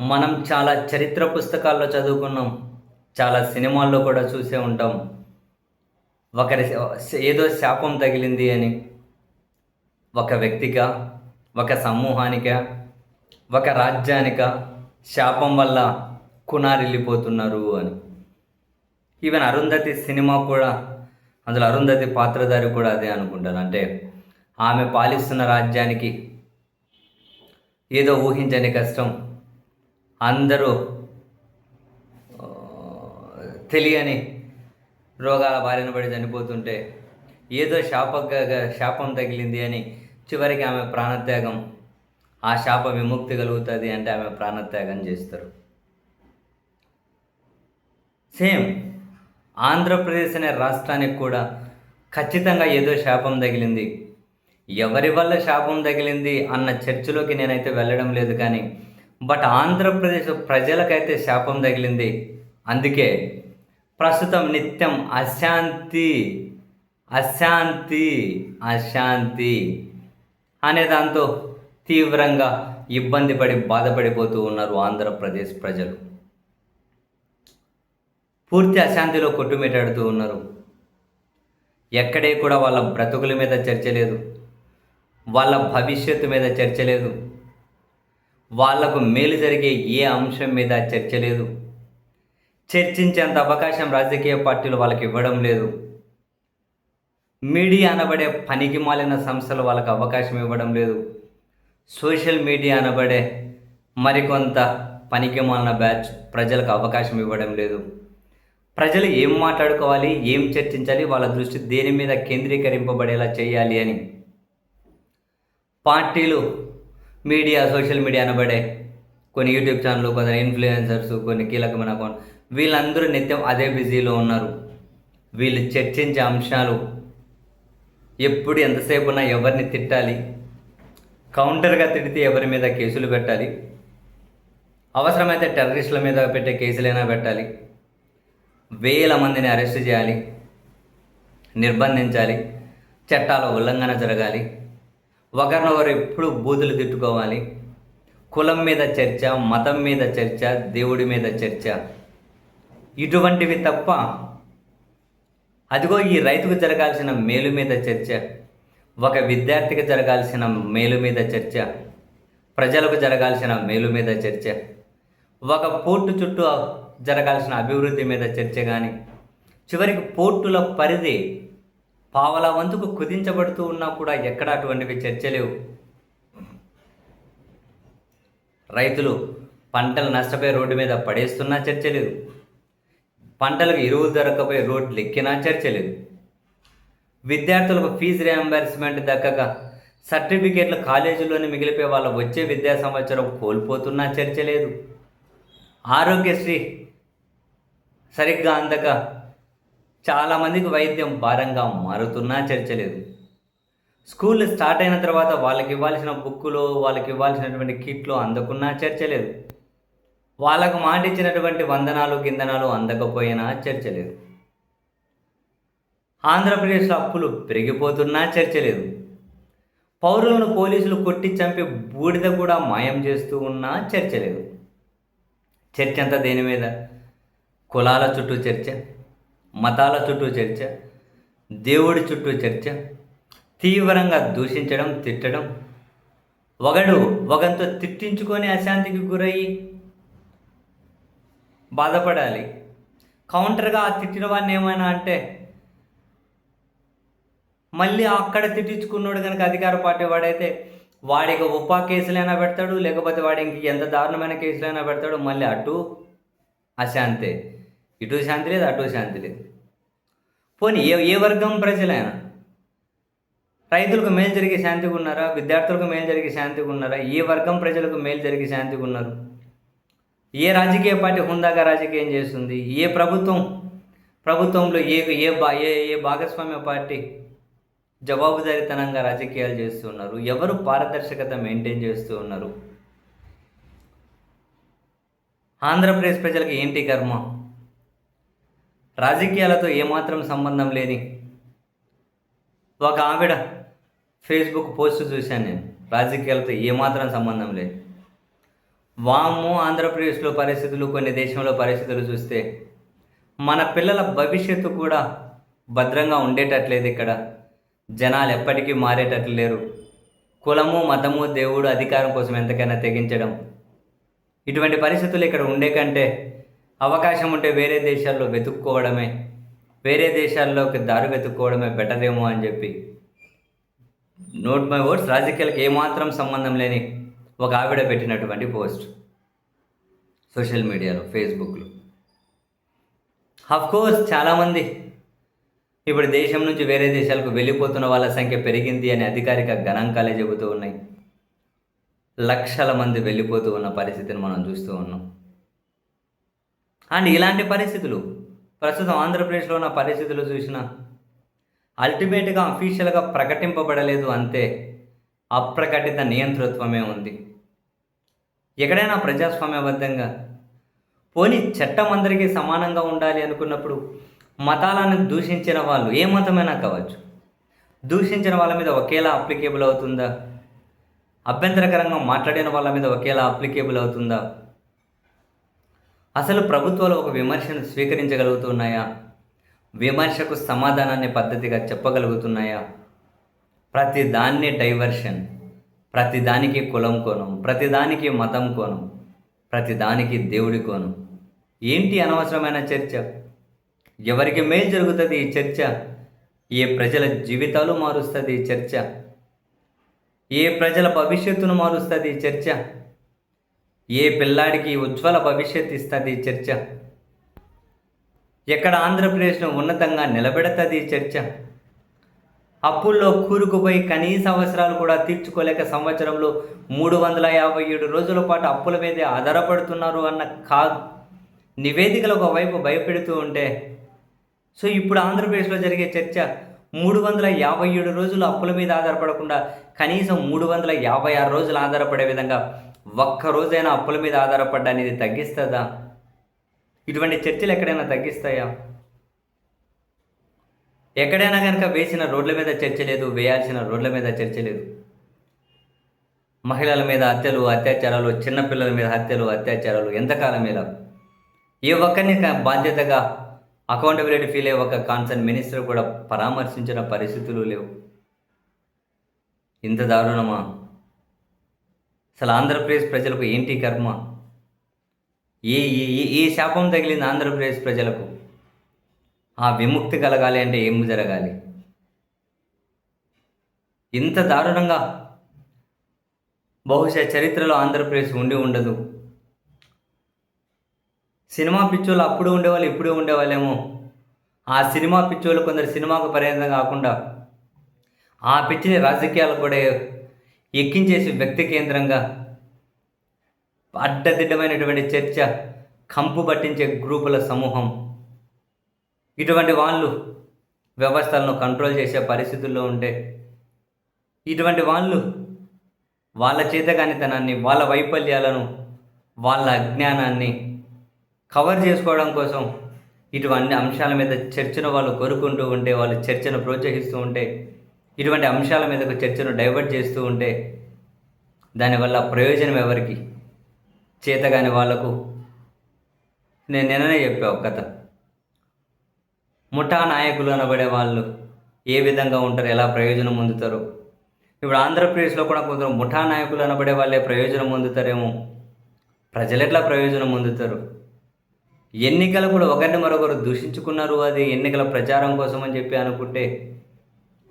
మనం చాలా చరిత్ర పుస్తకాల్లో చదువుకున్నాం. చాలా సినిమాల్లో కూడా చూసే ఉంటాం. ఒకరి ఏదో శాపం తగిలింది అని. ఒక వ్యక్తికా, ఒక సమూహానికా, ఒక రాజ్యానికా శాపం వల్ల కునారిల్లిపోతున్నారు అని. ఈవెన్ 'అరుంధతి' సినిమా కూడా, అందులో అరుంధతి పాత్రధారి కూడా అదే అనుకుంటాను. అంటే ఆమె పాలిస్తున్న రాజ్యానికి ఏదో ఊహించని కష్టం. అందరూ తెలియని రోగాల బారిన పడి చనిపోతుంటే ఏదో శాపం తగిలింది అని చివరికి ఆమె ప్రాణత్యాగం, ఆ శాప విముక్తి కలుగుతుంది అంటే ఆమె ప్రాణత్యాగం చేస్తారు. సేమ్ ఆంధ్రప్రదేశ్ అనే రాష్ట్రానికి కూడా ఖచ్చితంగా ఏదో శాపం తగిలింది. ఎవరి వల్ల శాపం తగిలింది అన్న చర్చలోకి నేనైతే వెళ్ళడం లేదు, కానీ బట్ ఆంధ్రప్రదేశ్ ప్రజలకైతే శాపం తగిలింది. అందుకే ప్రస్తుతం నిత్యం అశాంతి అశాంతి అశాంతి అనే దాంతో తీవ్రంగా ఇబ్బంది పడి బాధపడిపోతూ ఉన్నారు ఆంధ్రప్రదేశ్ ప్రజలు. పూర్తి అశాంతిలో కొట్టుమిట్టాడుతూ ఉన్నారు. ఎక్కడే కూడా వాళ్ళ బ్రతుకుల మీద చర్చ లేదు, వాళ్ళ భవిష్యత్తు మీద చర్చ లేదు, వాళ్లకు మేలు జరిగే ఏ అంశం మీద చర్చ లేదు. చర్చించేంత అవకాశం రాజకీయ పార్టీలు వాళ్ళకి ఇవ్వడం లేదు. మీడియా అనబడే పనికి మాలిన సంస్థలు వాళ్ళకు అవకాశం ఇవ్వడం లేదు. సోషల్ మీడియా అనబడే మరికొంత పనికి మాలిన బ్యాచ్ ప్రజలకు అవకాశం ఇవ్వడం లేదు. ప్రజలు ఏం మాట్లాడుకోవాలి, ఏం చర్చించాలి, వాళ్ళ దృష్టి దేని మీద కేంద్రీకరింపబడేలా చేయాలి అని పార్టీలు, మీడియా, సోషల్ మీడియా అనబడే కొన్ని యూట్యూబ్ ఛానళ్ళు, కొందరు ఇన్ఫ్లుయెన్సర్స్, కొన్ని కీలకమైన అకౌంట్, వీళ్ళందరూ నిత్యం అదే బిజీలో ఉన్నారు. వీళ్ళు చర్చించే అంశాలు ఎప్పుడు ఎంతసేపు ఉన్నా ఎవరిని తిట్టాలి, కౌంటర్గా తిడితే ఎవరి మీద కేసులు పెట్టాలి, అవసరమైతే టెర్రరిస్టుల మీద పెట్టే కేసులైనా పెట్టాలి, వేల మందిని అరెస్ట్ చేయాలి, నిర్బంధించాలి, చట్టాల ఉల్లంఘన జరగాలి, ఒకరినొకరు ఎప్పుడు బూతులు తిట్టుకోవాలి, కులం మీద చర్చ, మతం మీద చర్చ, దేవుడి మీద చర్చ, ఇటువంటివి తప్ప అదిగో ఈ రైతుకు జరగాల్సిన మేలు మీద చర్చ, ఒక విద్యార్థికి జరగాల్సిన మేలు మీద చర్చ, ప్రజలకు జరగాల్సిన మేలు మీద చర్చ, ఒక పోర్టు చుట్టూ జరగాల్సిన అభివృద్ధి మీద చర్చ, కానీ చివరికి పోర్టుల పరిధి పావలా వంతుకు కుదించబడుతూ ఉన్నా కూడా ఎక్కడ అటువంటివి చర్చలేవు. రైతులు పంటలు నష్టపోయి రోడ్డు మీద పడేస్తున్నా చర్చ లేదు. పంటలకు ఎరువులు దొరకపోయి రోడ్లు ఎక్కినా చర్చ లేదు. విద్యార్థులకు ఫీజు రియంబర్స్మెంట్ దక్కక సర్టిఫికేట్లు కాలేజీలోనే మిగిలిపోయి వాళ్ళ వచ్చే విద్యా సంవత్సరం కోల్పోతున్నా చర్చ లేదు. ఆరోగ్యశ్రీ సరిగ్గా అందక చాలామందికి వైద్యం భారంగా మారుతున్నా చర్చ లేదు. స్కూల్ స్టార్ట్ అయిన తర్వాత వాళ్ళకి ఇవ్వాల్సిన బుక్కులు, వాళ్ళకి ఇవ్వాల్సినటువంటి కిట్లు అందకున్నా చర్చ లేదు. వాళ్ళకు మాట ఇచ్చినటువంటి వందనాలు గిందనాలు అందకపోయినా చర్చ లేదు. ఆంధ్రప్రదేశ్లో అప్పులు పెరిగిపోతున్నా చర్చ లేదు. పౌరులను పోలీసులు కొట్టి చంపి బూడిద కూడా మాయం చేస్తూ ఉన్నా చర్చ లేదు. చర్చ అంతా దేని మీద? కులాల చుట్టూ చర్చ, మతాల చుట్టూ చర్చ, దేవుడి చుట్టూ చర్చ, తీవ్రంగా దూషించడం, తిట్టడం, ఒకరితో తిట్టించుకొని అశాంతికి గురయ్యి బాధపడాలి. కౌంటర్గా ఆ తిట్టిన వాడిని ఏమైనా అంటే మళ్ళీ అక్కడ తిట్టించుకున్నాడు కనుక అధికార పార్టీ వాడైతే వాడికి ఉపా కేసులైనా పెడతాడు, లేకపోతే వాడి ఇంక ఎంత దారుణమైన కేసులైనా పెడతాడు. మళ్ళీ అటు అశాంతే, ఇటు శాంతి లేదు, అటు శాంతి లేదు. పోనీ ఏ వర్గం ప్రజలైనా రైతులకు మేలు జరిగే శాంతిగా ఉన్నారా? విద్యార్థులకు మేలు జరిగే శాంతిగా ఉన్నారా? ఏ వర్గం ప్రజలకు మేలు జరిగే శాంతిగా ఉన్నారు? ఏ రాజకీయ పార్టీ హుందాగా రాజకీయం చేస్తుంది? ఏ ప్రభుత్వంలో ఏ ఏ ఏ భాగస్వామ్య పార్టీ జవాబుదారీతనంగా రాజకీయాలు చేస్తూ ఉన్నారు? ఎవరు పారదర్శకత మెయింటైన్ చేస్తూ ఉన్నారు? ఆంధ్రప్రదేశ్ ప్రజలకు ఏంటి కర్మ? రాజకీయాలతో ఏమాత్రం సంబంధం లేని ఒక ఆవిడ ఫేస్బుక్ పోస్ట్ చూశాను నేను. రాజకీయాలతో ఏమాత్రం సంబంధం లేదు. వామ్మో! ఆంధ్రప్రదేశ్‌లో పరిస్థితులు, కొన్ని దేశంలో పరిస్థితులు చూస్తే మన పిల్లల భవిష్యత్తు కూడా భద్రంగా ఉండేటట్లేదు ఇక్కడ. జనాలు ఎప్పటికీ మారేటట్లు లేరు. కులము, మతము, దేవుడు, అధికారం కోసం ఎంతకైనా తెగించడం. ఇటువంటి పరిస్థితులు ఇక్కడ ఉండే కంటే అవకాశం ఉంటే వేరే దేశాల్లో వెతుక్కోవడమే, వేరే దేశాల్లోకి దారి వెతుక్కోవడమే బెటర్ ఏమో అని చెప్పి, నోట్ మై వర్డ్స్, రాజకీయాలకు ఏమాత్రం సంబంధం లేని ఒక ఆవిడ పెట్టినటువంటి పోస్ట్ సోషల్ మీడియాలో, ఫేస్బుక్లో. కోర్స్ చాలామంది ఇప్పుడు దేశం నుంచి వేరే దేశాలకు వెళ్ళిపోతున్న వాళ్ళ సంఖ్య పెరిగింది అని అధికారిక గణాంకాలే చెబుతూ ఉన్నాయి. లక్షల మంది వెళ్ళిపోతూ ఉన్న పరిస్థితిని మనం చూస్తూ ఉన్నాం. అండ్ ఇలాంటి పరిస్థితులు ప్రస్తుతం ఆంధ్రప్రదేశ్లో ఉన్న పరిస్థితులు చూసినా అల్టిమేట్గా అఫీషియల్గా ప్రకటింపబడలేదు, అంతే. అప్రకటిత నియంతృత్వమే ఉంది. ఎక్కడైనా ప్రజాస్వామ్యబద్ధంగా పోనీ చట్టం అందరికీ సమానంగా ఉండాలి అనుకున్నప్పుడు మతాలను దూషించిన వాళ్ళు, ఏ మతమైనా కావచ్చు, దూషించిన వాళ్ళ మీద ఒకేలా అప్లికేబుల్ అవుతుందా? అభ్యంతరకరంగా మాట్లాడిన వాళ్ళ మీద ఒకేలా అప్లికేబుల్ అవుతుందా? అసలు ప్రభుత్వాలు ఒక విమర్శను స్వీకరించగలుగుతున్నాయా? విమర్శకు సమాధానాన్ని పద్ధతిగా చెప్పగలుగుతున్నాయా? ప్రతిదాన్ని డైవర్షన్, ప్రతిదానికి కులం కోణం, ప్రతిదానికి మతం కోణం, ప్రతిదానికి దేవుడి కోణం. ఏంటి అనవసరమైన చర్చ? ఎవరికి మేలు జరుగుతుంది ఈ చర్చ? ఏ ప్రజల జీవితాలు మారుస్తుంది ఈ చర్చ? ఏ ప్రజల భవిష్యత్తును మారుస్తుంది ఈ చర్చ? ఏ పిల్లాడికి ఉజ్వల భవిష్యత్తు ఇస్తుంది ఈ చర్చ? ఎక్కడ ఆంధ్రప్రదేశ్ను ఉన్నతంగా నిలబెడుతుంది ఈ చర్చ? అప్పుల్లో కూరుకుపోయి కనీస అవసరాలు కూడా తీర్చుకోలేక సంవత్సరంలో 357 రోజుల పాటు అప్పుల మీదే ఆధారపడుతున్నారు అన్న నివేదికలు ఒకవైపు భయపెడుతూ ఉంటే, సో ఇప్పుడు ఆంధ్రప్రదేశ్లో జరిగే చర్చ 357 రోజులు అప్పుల మీద ఆధారపడకుండా కనీసం 356 రోజులు ఆధారపడే విధంగా ఒక్క రోజైనా అప్పుల మీద ఆధారపడ్డానికి తగ్గిస్తుందా? ఇటువంటి చర్చలు ఎక్కడైనా తగ్గిస్తాయా? ఎక్కడైనా కనుక వేసిన రోడ్ల మీద చర్చ లేదు, వేయాల్సిన రోడ్ల మీద చర్చ లేదు. మహిళల మీద హత్యలు, అత్యాచారాలు, చిన్నపిల్లల మీద హత్యలు, అత్యాచారాలు ఎంతకాలం ఇలా? ఏ ఒక్కరిని బాధ్యతగా అకౌంటబిలిటీ ఫీల్ అయ్యే ఒక కాన్సర్న్ మినిస్టర్ కూడా పరామర్శించిన పరిస్థితులు లేవు. ఇంత దారుణమా? అసలు ఆంధ్రప్రదేశ్ ప్రజలకు ఏంటి కర్మ? ఏ ఏ శాపం తగిలింది ఆంధ్రప్రదేశ్ ప్రజలకు? ఆ విముక్తి కలగాలి అంటే ఏం జరగాలి? ఇంత దారుణంగా బహుశా చరిత్రలో ఆంధ్రప్రదేశ్ ఉండి ఉండదు. సినిమా పిచ్చోళ్ళు అప్పుడు ఉండేవాళ్ళు, ఇప్పుడు ఉండేవాళ్ళేమో. ఆ సినిమా పిచ్చోళ్ళు కొందరు సినిమాకు పరిమితం కాకుండా ఆ పిచ్చిని రాజకీయాలకు కూడా ఎక్కించేసి వ్యక్తి కేంద్రంగా అడ్డదిడ్డమైనటువంటి చర్చ, కంపు పట్టించే గ్రూపుల సమూహం, ఇటువంటి వాళ్ళు వ్యవస్థలను కంట్రోల్ చేసే పరిస్థితుల్లో ఉంటే, ఇటువంటి వాళ్ళు వాళ్ళ చేతకానితనాన్ని, వాళ్ళ వైఫల్యాలను, వాళ్ళ అజ్ఞానాన్ని కవర్ చేసుకోవడం కోసం ఇటువంటి అంశాల మీద చర్చను వాళ్ళు కోరుకుంటూ ఉంటే, వాళ్ళు చర్చను ప్రోత్సహిస్తూ ఉంటే, ఇటువంటి అంశాల మీదకు చర్చను డైవర్ట్ చేస్తూ ఉంటే దానివల్ల ప్రయోజనం ఎవరికి? చేతగాని వాళ్లకు. నేను నిన్ననే చెప్పా ఒక కథ. ముఠా నాయకులు అనబడే వాళ్ళు ఏ విధంగా ఉంటారు, ఎలా ప్రయోజనం పొందుతారు? ఇప్పుడు ఆంధ్రప్రదేశ్లో కూడా కొందరు ముఠా నాయకులు అనబడే వాళ్ళే ప్రయోజనం పొందుతారేమో. ప్రజలు ఎట్లా ప్రయోజనం పొందుతారు? ఎన్నికలు కూడా ఒకరిని మరొకరు దూషించుకున్నారు, అది ఎన్నికల ప్రచారం కోసం అని చెప్పి అనుకుంటే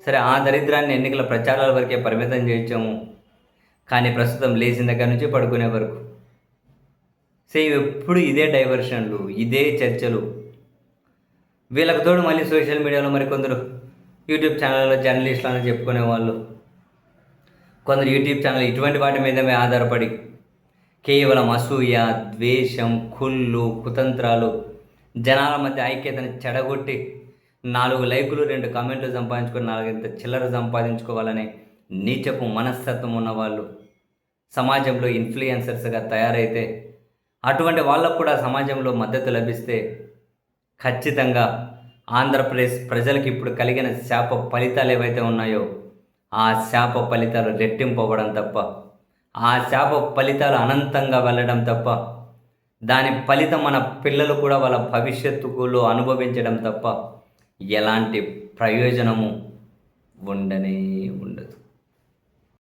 సరే, ఆ దరిద్రాన్ని ఎన్నికల ప్రచారాల వరకే పరిమితం చేయించాము. కానీ ప్రస్తుతం లేచిన దగ్గర నుంచి పడుకునే వరకు సేమ్ ఎప్పుడు ఇదే డైవర్షన్లు, ఇదే చర్చలు. వీళ్ళకి తోడు మళ్ళీ సోషల్ మీడియాలో మరికొందరు యూట్యూబ్ ఛానల్లో జర్నలిస్టులు అని చెప్పుకునే వాళ్ళు, కొందరు యూట్యూబ్ ఛానల్ ఇటువంటి వాటి మీదమే ఆధారపడి కేవలం అసూయ, ద్వేషం, కుళ్ళు, కుతంత్రాలు, జనాల మధ్య ఐక్యతను చెడగొట్టి 4 లైకులు 2 కామెంట్లు సంపాదించుకొని 4 చిల్లర సంపాదించుకోవాలనే నీచపు మనస్తత్వం ఉన్నవాళ్ళు సమాజంలో ఇన్ఫ్లుయెన్సర్స్గా తయారైతే, అటువంటి వాళ్ళకు కూడా సమాజంలో మద్దతు లభిస్తే ఖచ్చితంగా ఆంధ్రప్రదేశ్ ప్రజలకు ఇప్పుడు కలిగిన శాప ఫలితాలు ఏవైతే ఉన్నాయో ఆ శాప ఫలితాలు రెట్టింపవ్వడం తప్ప ఆ శాప ఫలితాలు అనంతంగా వెళ్ళడం తప్ప, దాని ఫలితం మన పిల్లలు కూడా వాళ్ళ భవిష్యత్తులో అనుభవించడం తప్ప ఎలాంటి ప్రయోజనము ఉండనే ఉండదు.